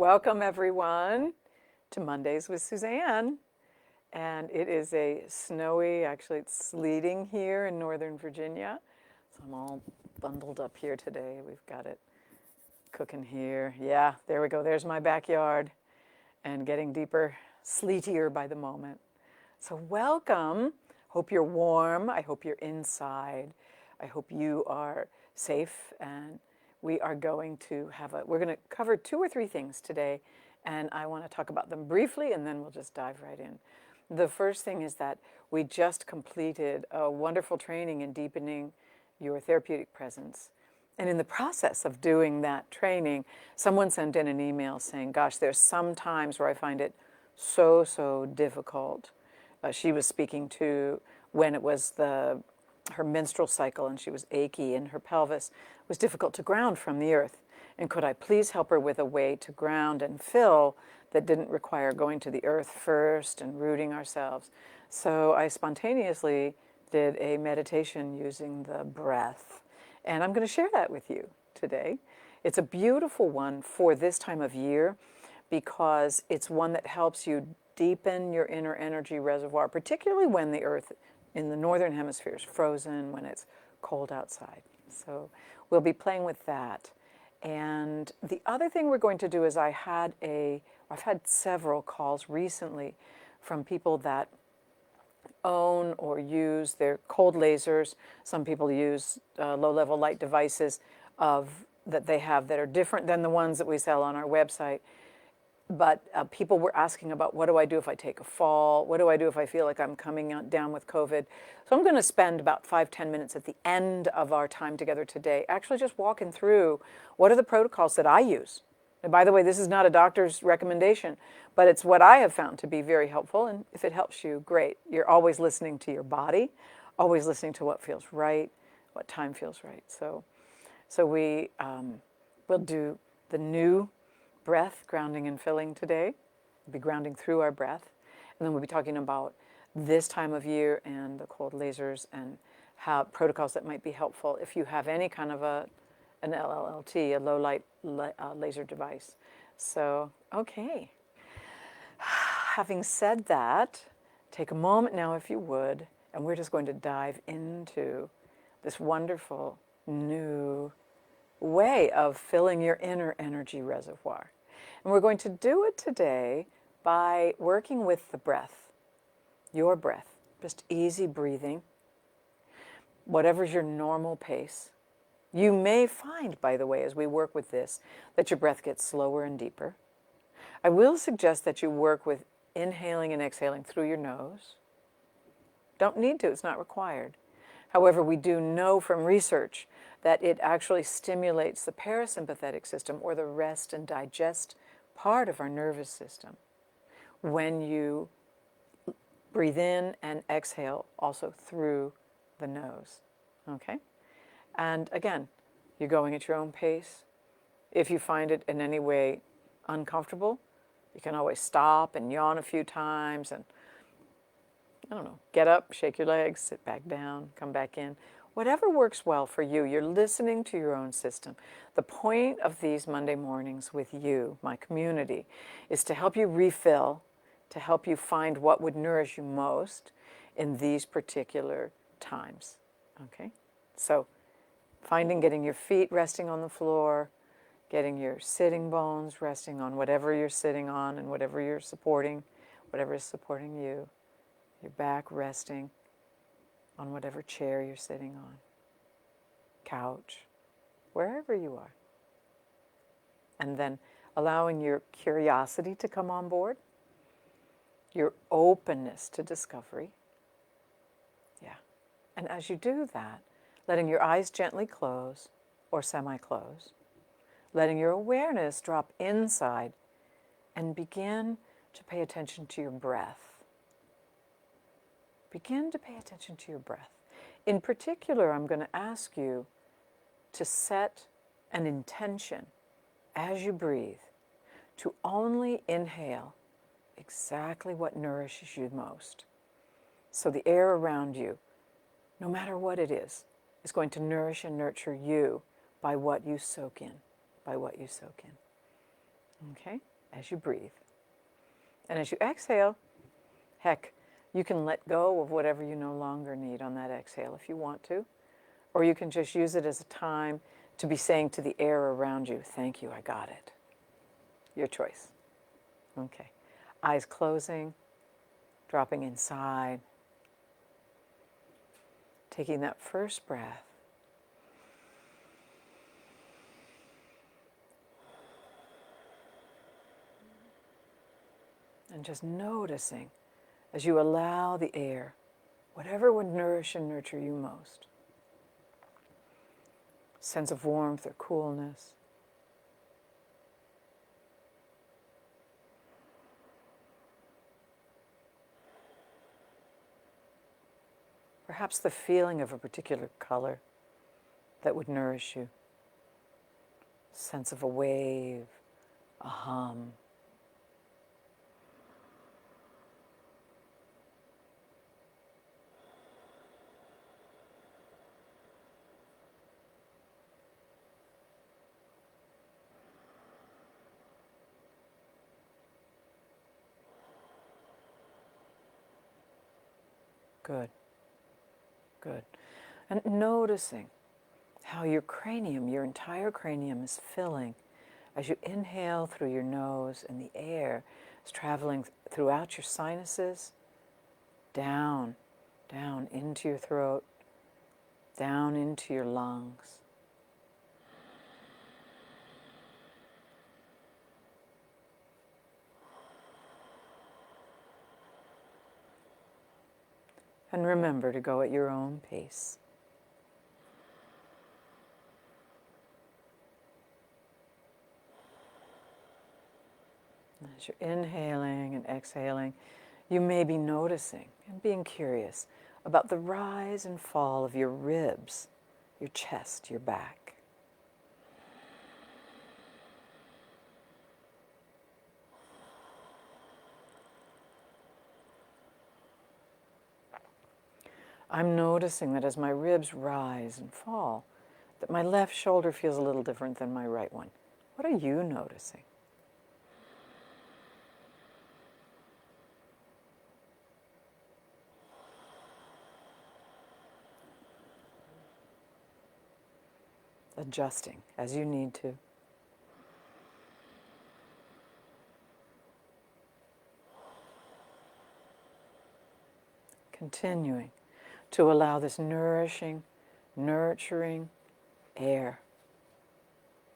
Welcome everyone to Mondays with Suzanne. And it is a snowy, actually it's sleeting here in Northern Virginia. So I'm all bundled up here today. We've got it cooking here. Yeah, there we go. There's my backyard. And getting deeper, sleetier by the moment. So welcome. Hope you're warm. I hope you're inside. I hope you are safe, and we're going to cover 2 or 3 things today, and I want to talk about them briefly, and then we'll just dive right in. The first thing is that we just completed a wonderful training in deepening your therapeutic presence. And in the process of doing that training, someone sent in an email saying, gosh, there's some times where I find it so difficult. She was speaking to when it was her menstrual cycle and she was achy and her pelvis was difficult to ground from the earth. And could I please help her with a way to ground and fill that didn't require going to the earth first and rooting ourselves? So I spontaneously did a meditation using the breath. And I'm going to share that with you today. It's a beautiful one for this time of year because it's one that helps you deepen your inner energy reservoir, particularly when the earth in the northern hemisphere is frozen, when it's cold outside. So we'll be playing with that. And the other thing we're going to do is I've had several calls recently from people that own or use their cold lasers. Some people use low-level light devices that they have that are different than the ones that we sell on our website. But people were asking about, what do I do if I take a fall? What do I do if I feel like I'm coming down with COVID? So I'm going to spend about 5-10 minutes at the end of our time together today actually just walking through what are the protocols that I use. And by the way, this is not a doctor's recommendation, but it's what I have found to be very helpful. And if it helps you, great. You're always listening to your body, always listening to what feels right, what time feels right. So we will do the new breath, grounding and filling today. We'll be grounding through our breath. And then we'll be talking about this time of year and the cold lasers and how protocols that might be helpful if you have any kind of an LLLT, a low light laser device. So, okay. Having said that, take a moment now if you would, and we're just going to dive into this wonderful new way of filling your inner energy reservoir. And we're going to do it today by working with the breath, your breath, just easy breathing, whatever's your normal pace. You may find, by the way, as we work with this, that your breath gets slower and deeper. I will suggest that you work with inhaling and exhaling through your nose. Don't need to, it's not required. However, we do know from research that it actually stimulates the parasympathetic system, or the rest and digest part of our nervous system, when you breathe in and exhale also through the nose. Okay? And again, you're going at your own pace. If you find it in any way uncomfortable, you can always stop and yawn a few times and, I don't know, get up, shake your legs, sit back down, come back in. Whatever works well for you, you're listening to your own system. The point of these Monday mornings with you, my community, is to help you refill, to help you find what would nourish you most in these particular times. Okay? So, getting your feet resting on the floor, getting your sitting bones resting on whatever you're sitting on and whatever you're supporting, whatever is supporting you, your back resting on whatever chair you're sitting on, couch, wherever you are. And then allowing your curiosity to come on board, your openness to discovery. Yeah. And as you do that, letting your eyes gently close or semi-close, letting your awareness drop inside and begin to pay attention to your breath. Begin to pay attention to your breath. In particular, I'm going to ask you to set an intention as you breathe to only inhale exactly what nourishes you most. So the air around you, no matter what it is going to nourish and nurture you by what you soak in, by what you soak in. Okay, as you breathe. And as you exhale, heck, you can let go of whatever you no longer need on that exhale if you want to. Or you can just use it as a time to be saying to the air around you, thank you, I got it. Your choice. Okay. Eyes closing, dropping inside, taking that first breath. And just noticing as you allow the air, whatever would nourish and nurture you most. Sense of warmth or coolness. Perhaps the feeling of a particular color that would nourish you. Sense of a wave, a hum. Good, good. And noticing how your cranium, your entire cranium is filling as you inhale through your nose and the air is traveling throughout your sinuses, down, down into your throat, down into your lungs. And remember to go at your own pace. As you're inhaling and exhaling, you may be noticing and being curious about the rise and fall of your ribs, your chest, your back. I'm noticing that as my ribs rise and fall, that my left shoulder feels a little different than my right one. What are you noticing? Adjusting as you need to. Continuing to allow this nourishing, nurturing air,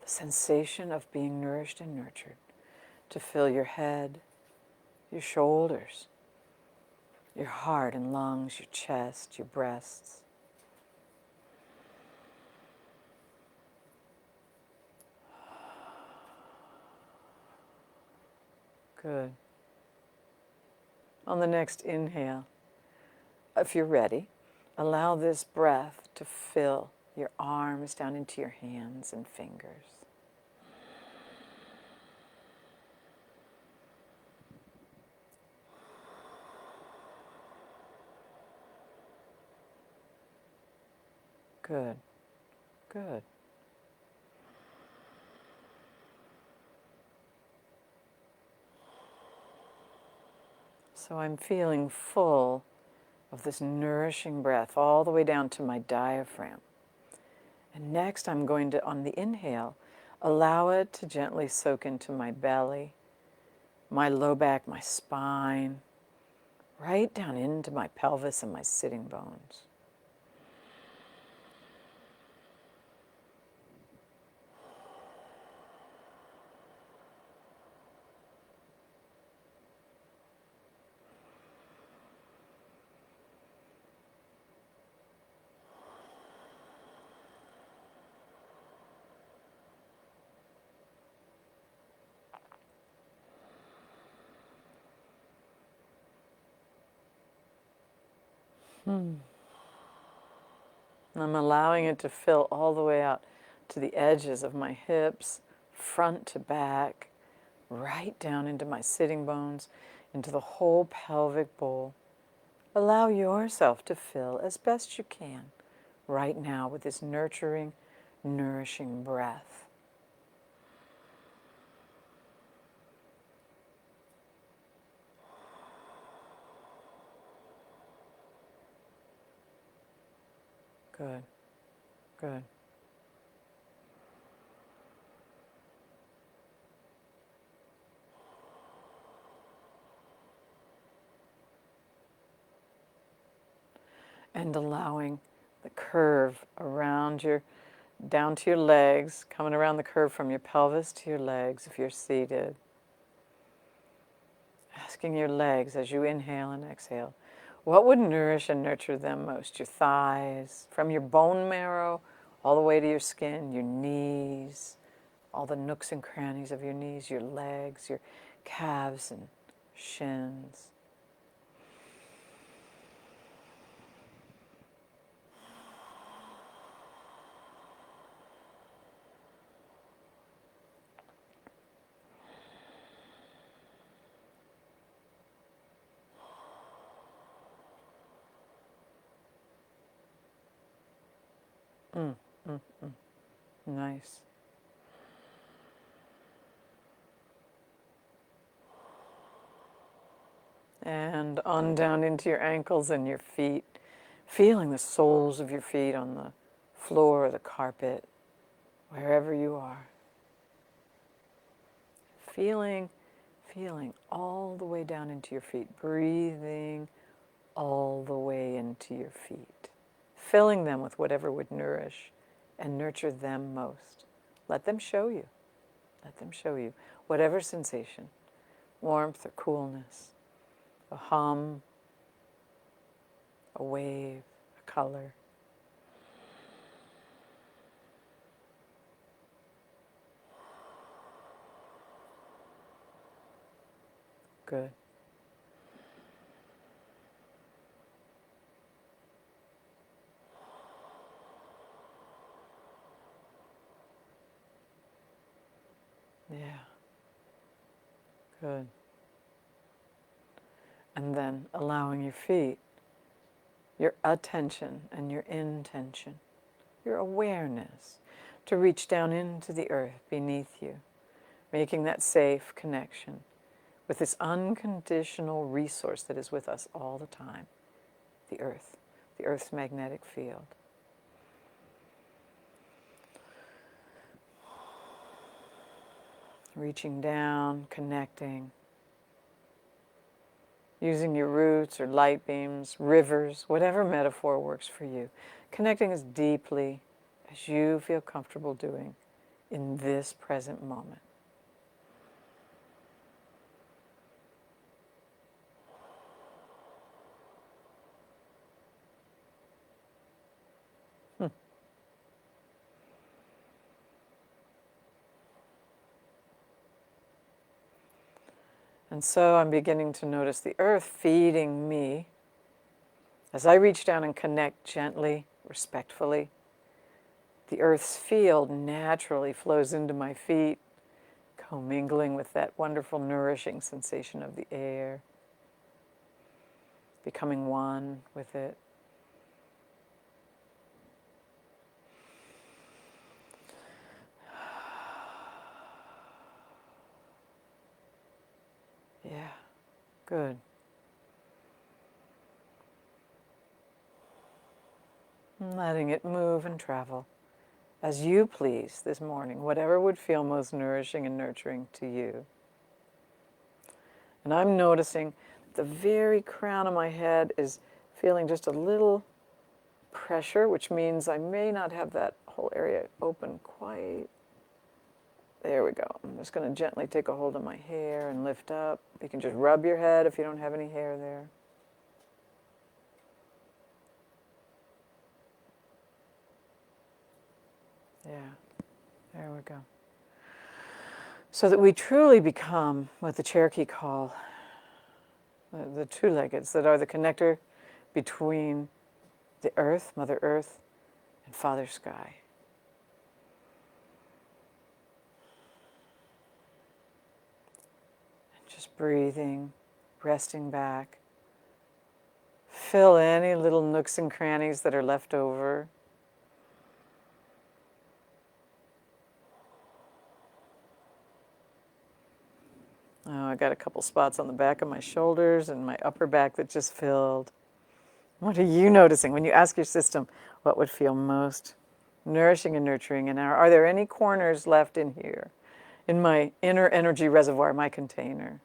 the sensation of being nourished and nurtured, to fill your head, your shoulders, your heart and lungs, your chest, your breasts. Good. On the next inhale, if you're ready, allow this breath to fill your arms down into your hands and fingers. Good, good. So I'm feeling full of this nourishing breath all the way down to my diaphragm. And next I'm going to, on the inhale, allow it to gently soak into my belly, my low back, my spine, right down into my pelvis and my sitting bones. I'm allowing it to fill all the way out to the edges of my hips, front to back, right down into my sitting bones, into the whole pelvic bowl. Allow yourself to fill as best you can right now with this nurturing, nourishing breath. Good. Good. And allowing the curve around down to your legs, coming around the curve from your pelvis to your legs if you're seated. Asking your legs as you inhale and exhale, what would nourish and nurture them most? Your thighs, from your bone marrow all the way to your skin, your knees, all the nooks and crannies of your knees, your legs, your calves and shins. Mm, mm, mm. Nice. And on down into your ankles and your feet, feeling the soles of your feet on the floor or the carpet, wherever you are. Feeling all the way down into your feet, breathing all the way into your feet, filling them with whatever would nourish and nurture them most. Let them show you. Let them show you whatever sensation, warmth or coolness, a hum, a wave, a color. Good. Yeah. Good. And then allowing your feet, your attention and your intention, your awareness to reach down into the earth beneath you, making that safe connection with this unconditional resource that is with us all the time, the Earth's magnetic field. Reaching down, connecting, using your roots or light beams, rivers, whatever metaphor works for you. Connecting as deeply as you feel comfortable doing in this present moment. And so I'm beginning to notice the earth feeding me as I reach down and connect gently, respectfully. The earth's field naturally flows into my feet, commingling with that wonderful nourishing sensation of the air, becoming one with it. Yeah, good. Letting it move and travel as you please this morning, whatever would feel most nourishing and nurturing to you. And I'm noticing the very crown of my head is feeling just a little pressure, which means I may not have that whole area open quite. There we go. I'm just going to gently take a hold of my hair and lift up. You can just rub your head if you don't have any hair there. Yeah, there we go. So that we truly become what the Cherokee call the two-leggeds, that are the connector between the earth, Mother Earth, and Father Sky. And just breathing, resting back. Fill any little nooks and crannies that are left over. Oh, I got a couple spots on the back of my shoulders and my upper back that just filled. What are you noticing when you ask your system what would feel most nourishing and nurturing? And are there any corners left in here, in my inner energy reservoir, my container?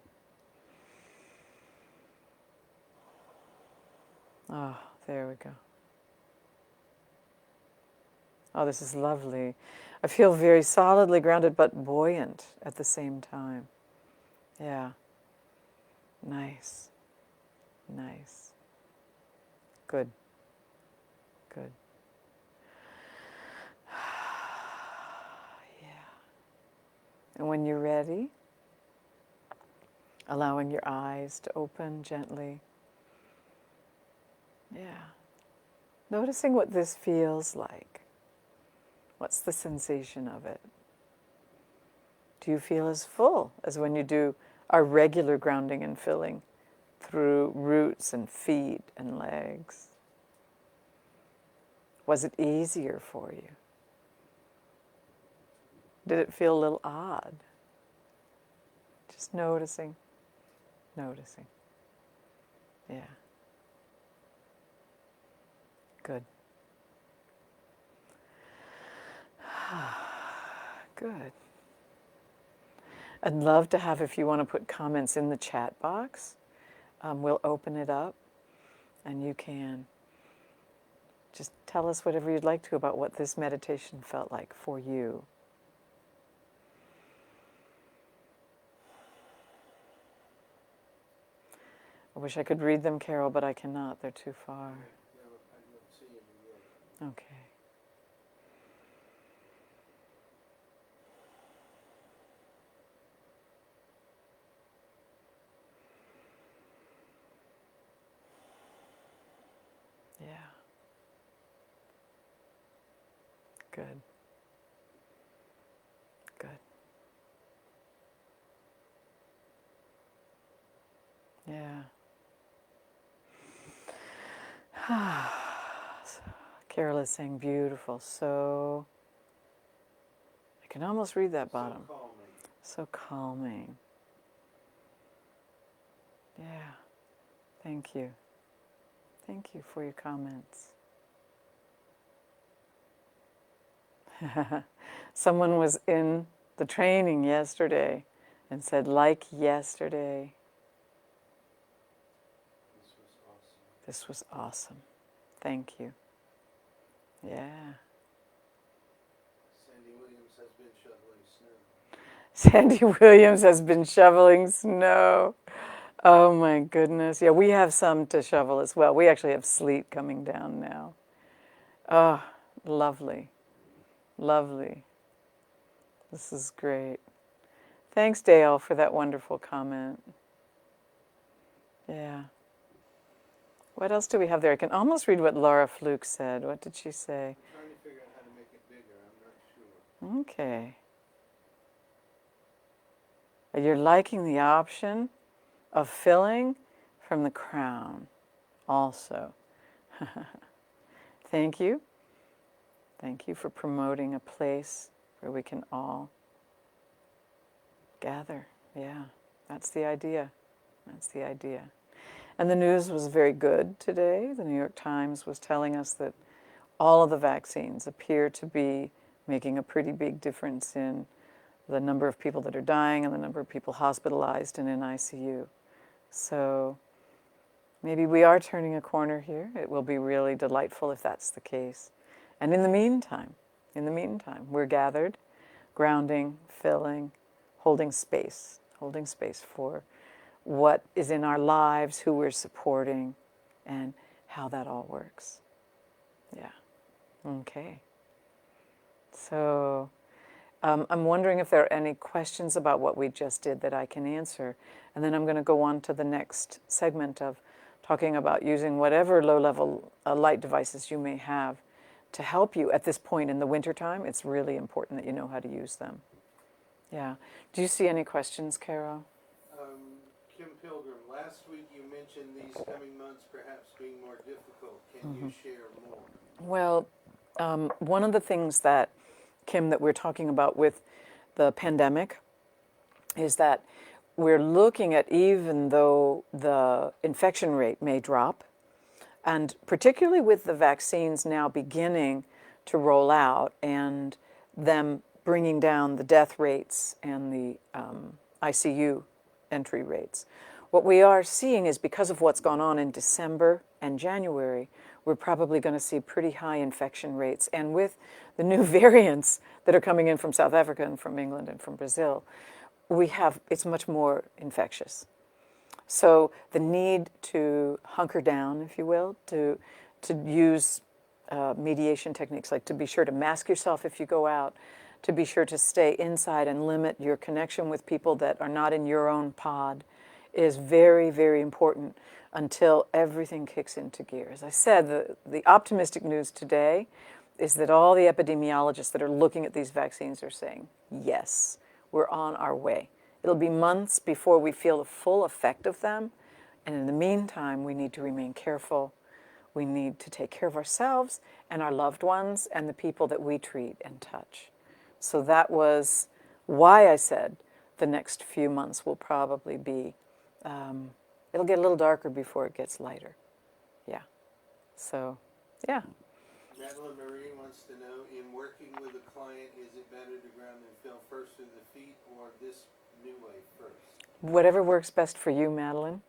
Oh, there we go. Oh, this is lovely. I feel very solidly grounded but buoyant at the same time. Yeah. Nice. Nice. Good. Good. Yeah. And when you're ready, allowing your eyes to open gently. Yeah. Noticing what this feels like. What's the sensation of it? Do you feel as full as when you do our regular grounding and filling through roots and feet and legs? Was it easier for you? Did it feel a little odd? Just noticing, noticing. Yeah. Good. Good. I'd love to have, if you want to put comments in the chat box, we'll open it up and you can just tell us whatever you'd like to about what this meditation felt like for you. I wish I could read them, Carol, but I cannot. They're too far. Okay. Yeah. Good. Good. Yeah. Carol is saying beautiful. So, I can almost read that bottom. So calming. Yeah. Thank you. Thank you for your comments. Someone was in the training yesterday and said, like yesterday. This was awesome. Thank you. Yeah. Sandy Williams has been shoveling snow. Sandy Williams has been shoveling snow. Oh my goodness. Yeah, we have some to shovel as well. We actually have sleet coming down now. Oh, lovely. Lovely. This is great. Thanks, Dale, for that wonderful comment. Yeah. What else do we have there? I can almost read what Laura Fluke said. What did she say? I'm trying to figure out how to make it bigger. I'm not sure. Okay. You're liking the option of filling from the crown also. Thank you. Thank you for promoting a place where we can all gather. Yeah, that's the idea. That's the idea. And the news was very good today. The New York Times was telling us that all of the vaccines appear to be making a pretty big difference in the number of people that are dying and the number of people hospitalized and in ICU. So maybe we are turning a corner here. It will be really delightful if that's the case. And in the meantime, we're gathered, grounding, filling, holding space for what is in our lives, who we're supporting, and how that all works. Yeah. Okay. So I'm wondering if there are any questions about what we just did that I can answer. And then I'm going to go on to the next segment of talking about using whatever low-level light devices you may have to help you at this point in the wintertime. It's really important that you know how to use them. Yeah. Do you see any questions, Carol? Kim Pilgrim, last week you mentioned these coming months perhaps being more difficult. Can you share more? Well, one of the things that, Kim, that we're talking about with the pandemic is that we're looking at, even though the infection rate may drop, And particularly with the vaccines now beginning to roll out and them bringing down the death rates and the ICU entry rates, what we are seeing is, because of what's gone on in December and January, we're probably going to see pretty high infection rates. And with the new variants that are coming in from South Africa and from England and from Brazil, it's much more infectious. So the need to hunker down, if you will, to use mediation techniques, like to be sure to mask yourself if you go out, to be sure to stay inside and limit your connection with people that are not in your own pod, is very, very important until everything kicks into gear. As I said, the optimistic news today is that all the epidemiologists that are looking at these vaccines are saying, yes, we're on our way. It'll be months before we feel the full effect of them. And in the meantime, we need to remain careful. We need to take care of ourselves and our loved ones and the people that we treat and touch. So that was why I said the next few months will probably be, it'll get a little darker before it gets lighter. Yeah. So, yeah. Madeline Marie wants to know, in working with a client, is it better to ground and feel first through the feet or this new way first? Whatever works best for you, Madeline.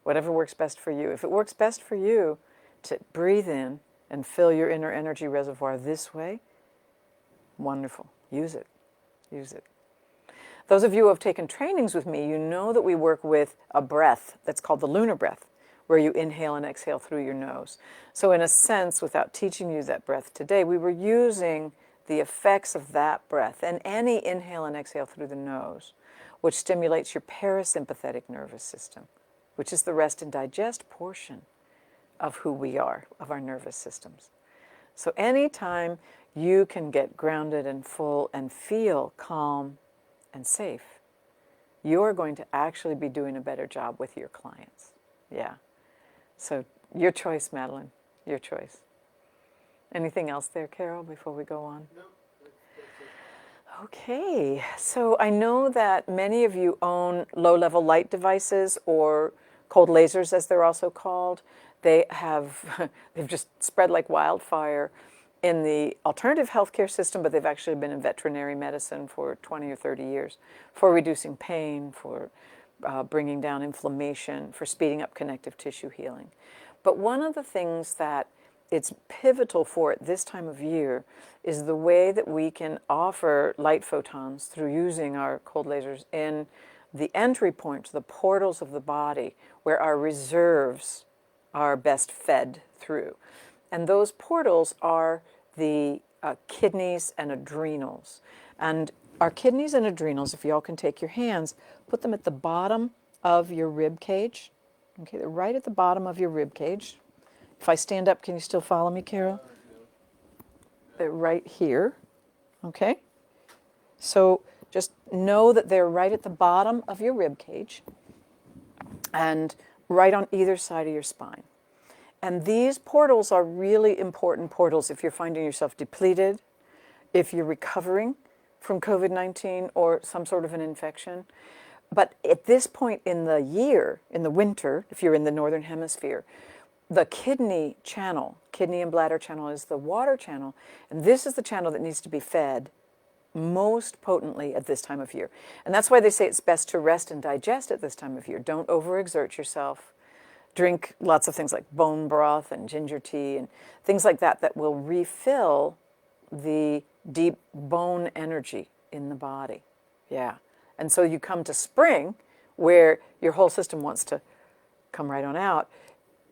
Whatever works best for you. If it works best for you to breathe in and fill your inner energy reservoir this way, wonderful. Use it. Use it. Those of you who have taken trainings with me, you know that we work with a breath that's called the Lunar Breath, where you inhale and exhale through your nose. So in a sense, without teaching you that breath today, we were using the effects of that breath and any inhale and exhale through the nose, which stimulates your parasympathetic nervous system, which is the rest and digest portion of who we are, of our nervous systems. So anytime you can get grounded and full and feel calm and safe, you're going to actually be doing a better job with your clients. Yeah. So your choice, Madeline, your choice. Anything else there, Carol, before we go on? No, that's it. Okay, so I know that many of you own low-level light devices, or cold lasers as they're also called. They've just spread like wildfire in the alternative healthcare system, but they've actually been in veterinary medicine for 20 or 30 years for reducing pain, for bringing down inflammation, for speeding up connective tissue healing. But one of the things that it's pivotal for at this time of year is the way that we can offer light photons through using our cold lasers in the entry points, the portals of the body, where our reserves are best fed through. And those portals are the kidneys and adrenals. And our kidneys and adrenals, if y'all can take your hands, put them at the bottom of your rib cage. Okay, they're right at the bottom of your rib cage. If I stand up, can you still follow me, Carol? They're right here. Okay? So just know that they're right at the bottom of your rib cage and right on either side of your spine. And these portals are really important portals if you're finding yourself depleted, if you're recovering from COVID-19 or some sort of an infection. But at this point in the year, in the winter, if you're in the northern hemisphere, the kidney channel, kidney and bladder channel, is the water channel. And this is the channel that needs to be fed most potently at this time of year. And that's why they say it's best to rest and digest at this time of year. Don't overexert yourself. Drink lots of things like bone broth and ginger tea and things like that that will refill the deep bone energy in the body. Yeah. And so you come to spring, where your whole system wants to come right on out,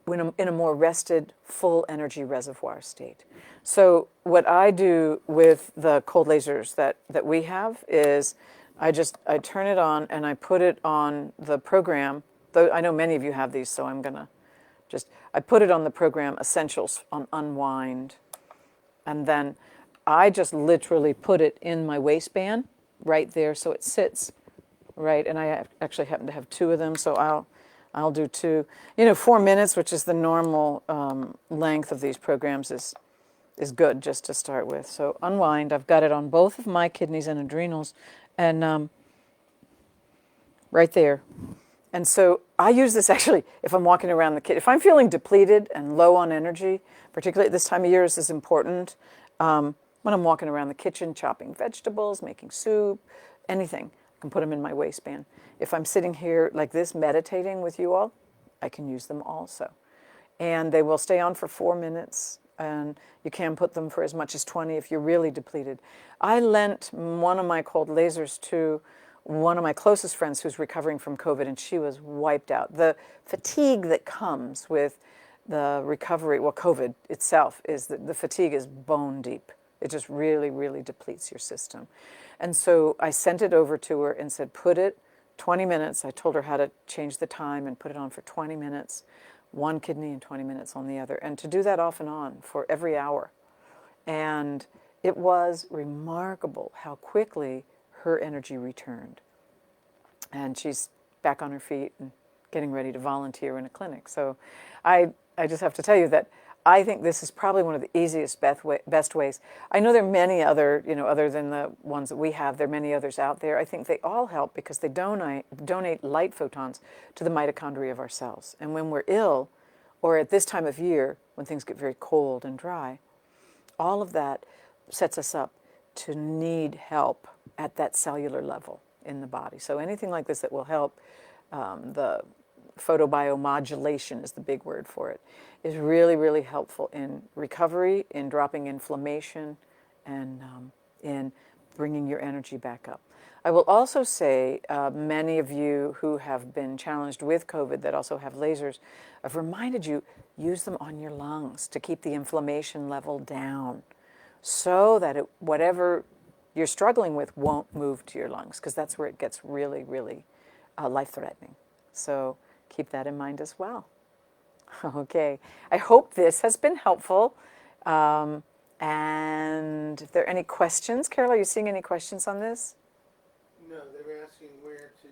in a more rested, full energy reservoir state. So what I do with the cold lasers that we have is I turn it on and I put it on the program. Though I know many of you have these, so I'm gonna I put it on the program Essentials on Unwind. And then I just literally put it in my waistband right there, so it sits right. And I actually happen to have two of them, so I'll do two. 4 minutes, which is the normal length of these programs, is good just to start with. So Unwind, I've got it on both of my kidneys and adrenals, and right there. And so I use this actually if I'm walking around the kitchen. If I'm feeling depleted and low on energy, particularly at this time of year, this is important. When I'm walking around the kitchen, chopping vegetables, making soup, anything, I can put them in my waistband. If I'm sitting here like this, meditating with you all, I can use them also. And they will stay on for 4 minutes, and you can put them for as much as 20 if you're really depleted. I lent one of my cold lasers to one of my closest friends who's recovering from COVID, and she was wiped out. The fatigue that comes with the recovery, well, COVID itself, is that the fatigue is bone deep. It just really, really depletes your system. And so I sent it over to her and said, put it 20 minutes. I told her how to change the time and put it on for 20 minutes, one kidney and 20 minutes on the other, and to do that off and on for every hour. And it was remarkable how quickly her energy returned. And she's back on her feet and getting ready to volunteer in a clinic. So I just have to tell you that I think this is probably one of the easiest, best ways. I know there are many other, other than the ones that we have, there are many others out there. I think they all help because they donate light photons to the mitochondria of our cells. And when we're ill, or at this time of year, when things get very cold and dry, all of that sets us up to need help at that cellular level in the body. So anything like this that will help, the photobiomodulation is the big word for it, is really, really helpful in recovery, in dropping inflammation, and in bringing your energy back up. I will also say many of you who have been challenged with COVID that also have lasers, I've reminded you, use them on your lungs to keep the inflammation level down so that whatever you're struggling with won't move to your lungs, because that's where it gets really, really life-threatening. So keep that in mind as well. Okay, I hope this has been helpful. And if there are any questions, Carol, are you seeing any questions on this? No, they were asking where to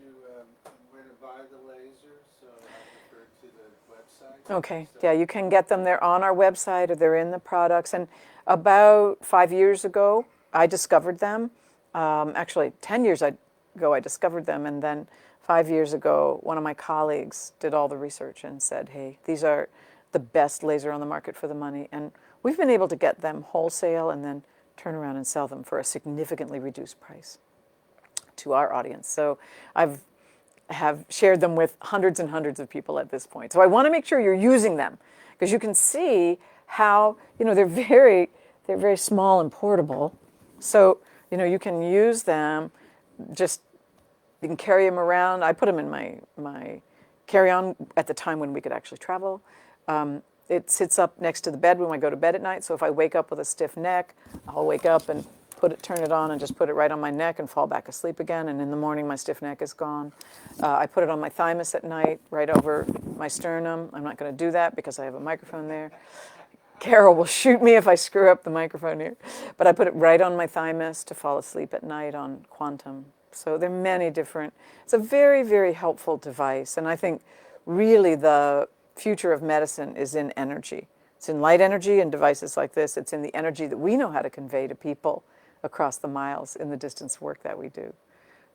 buy the laser, so I referred to the website. Okay, So yeah, you can get them. They're on our website or they're in the products. And about 5 years ago, I discovered them. Actually, 10 years ago, I discovered them. And then 5 years ago, one of my colleagues did all the research and said, hey, these are the best laser on the market for the money. And we've been able to get them wholesale and then turn around and sell them for a significantly reduced price to our audience. So have shared them with hundreds and hundreds of people at this point. So I want to make sure you're using them, because you can see how, they're very small and portable. So, you can use them, you can carry them around. I put them in my carry-on at the time when we could actually travel. It sits up next to the bed when I go to bed at night. So if I wake up with a stiff neck, I'll wake up and turn it on and just put it right on my neck and fall back asleep again. And in the morning, my stiff neck is gone. I put it on my thymus at night, right over my sternum. I'm not going to do that because I have a microphone there. Carol will shoot me if I screw up the microphone here. But I put it right on my thymus to fall asleep at night on quantum. So there are many different, it's a very, very helpful device. And I think really the future of medicine is in energy. It's in light energy and devices like this. It's in the energy that we know how to convey to people across the miles in the distance work that we do.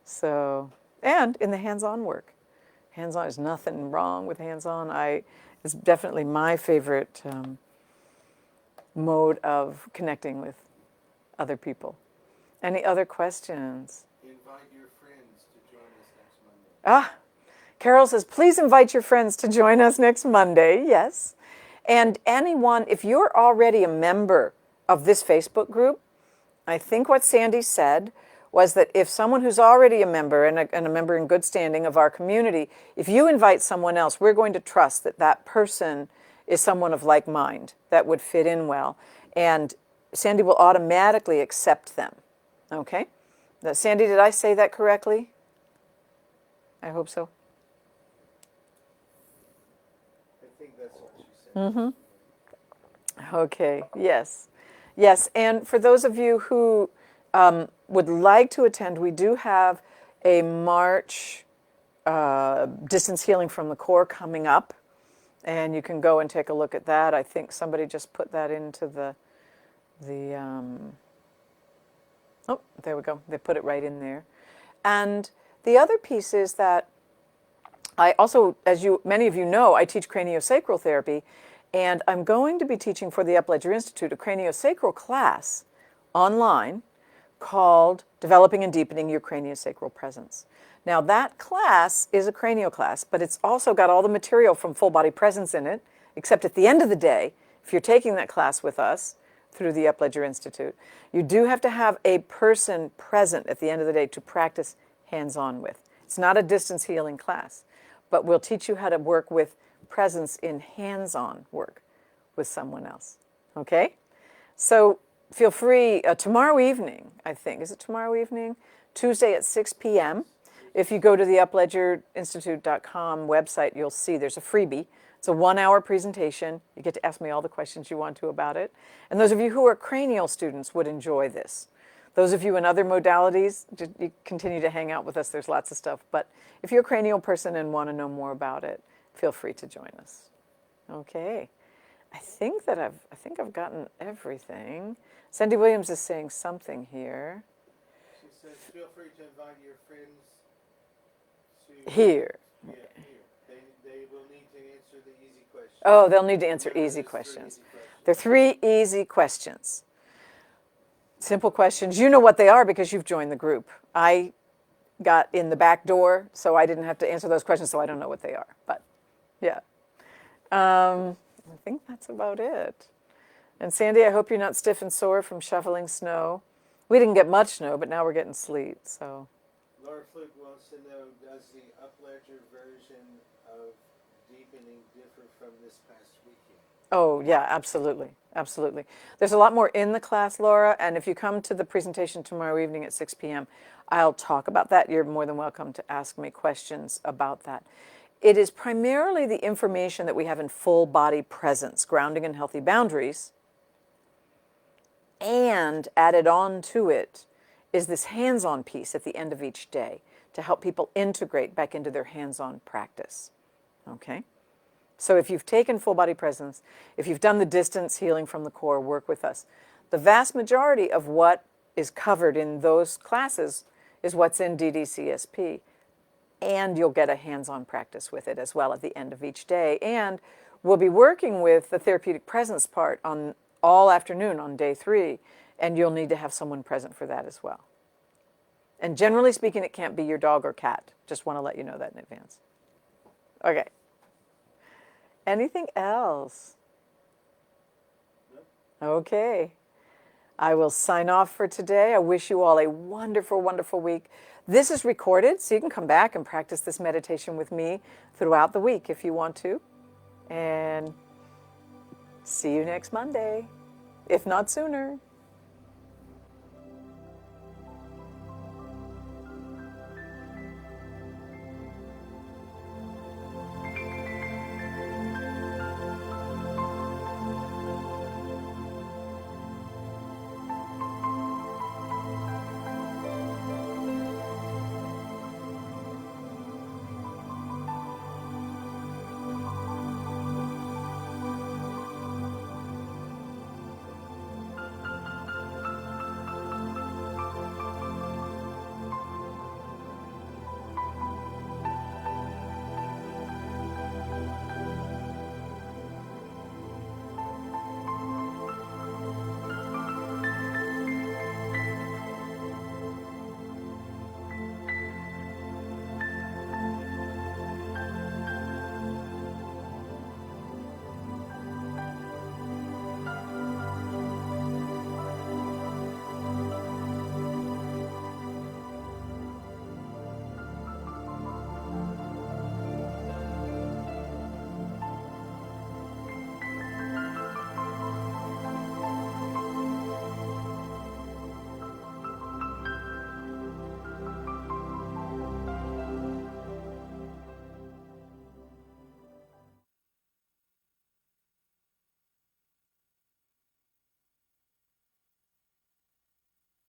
So, and in the hands-on work. Hands-on, there's nothing wrong with hands-on. It's definitely my favorite mode of connecting with other people. Any other questions? invite your friends to join us next Monday. Carol says, please invite your friends to join us next Monday. Yes. And anyone, if you're already a member of this Facebook group, I think what Sandy said was that if someone who's already a member and a member in good standing of our community, if you invite someone else, we're going to trust that that person is someone of like mind that would fit in well. And Sandy will automatically accept them. Okay? Now, Sandy, did I say that correctly? I hope so. I think that's what she said. Okay, yes. Yes, and for those of you who would like to attend, we do have a March distance healing from the core coming up, and you can go and take a look at that. I think somebody just put that into the oh, there we go. They put it right in there. And the other piece is that I also, as many of you know, I teach craniosacral therapy, and I'm going to be teaching for the Upledger Institute a craniosacral class online called Developing and Deepening Your Craniosacral Presence. Now that class is a cranial class, but it's also got all the material from Full Body Presence in it, except at the end of the day, if you're taking that class with us through the Upledger Institute, you do have to have a person present at the end of the day to practice hands-on with. It's not a distance healing class, but we'll teach you how to work with presence in hands-on work with someone else. Okay? So feel free, tomorrow evening, I think, is it tomorrow evening? Tuesday at 6 p.m. If you go to the upledgerinstitute.com website, you'll see there's a freebie. It's a 1-hour presentation. You get to ask me all the questions you want to about it. And those of you who are cranial students would enjoy this. Those of you in other modalities, you continue to hang out with us. There's lots of stuff. But if you're a cranial person and want to know more about it, feel free to join us. Okay. I think I've gotten everything. Cindy Williams is saying something here. She says, feel free to invite your friends to... Here. Yeah, here. They will need to answer the easy questions. Oh, they'll need to answer Remember, easy there's questions. 3 easy questions. They're 3 easy questions. Simple questions. You know what they are because you've joined the group. I got in the back door, so I didn't have to answer those questions, so I don't know what they are. But, yeah. I think that's about it. And Sandy, I hope you're not stiff and sore from shoveling snow. We didn't get much snow, but now we're getting sleet, so. Laura Fluke wants to know, does the Upledger version of Deepening differ from this past weekend? Oh, yeah, absolutely. Absolutely. There's a lot more in the class, Laura, and if you come to the presentation tomorrow evening at 6 p.m., I'll talk about that. You're more than welcome to ask me questions about that. It is primarily the information that we have in full body presence, grounding and healthy boundaries, and added on to it is this hands-on piece at the end of each day to help people integrate back into their hands-on practice. Okay? So if you've taken full body presence, if you've done the distance healing from the core, work with us. The vast majority of what is covered in those classes is what's in DDCSP. And you'll get a hands-on practice with it as well at the end of each day. And we'll be working with the therapeutic presence part on all afternoon on day 3, and you'll need to have someone present for that as well. And generally speaking, it can't be your dog or cat. Just want to let you know that in advance. Okay. Anything else? Okay. I will sign off for today. I wish you all a wonderful, wonderful week. This is recorded, so you can come back and practice this meditation with me throughout the week if you want to. And see you next Monday, if not sooner.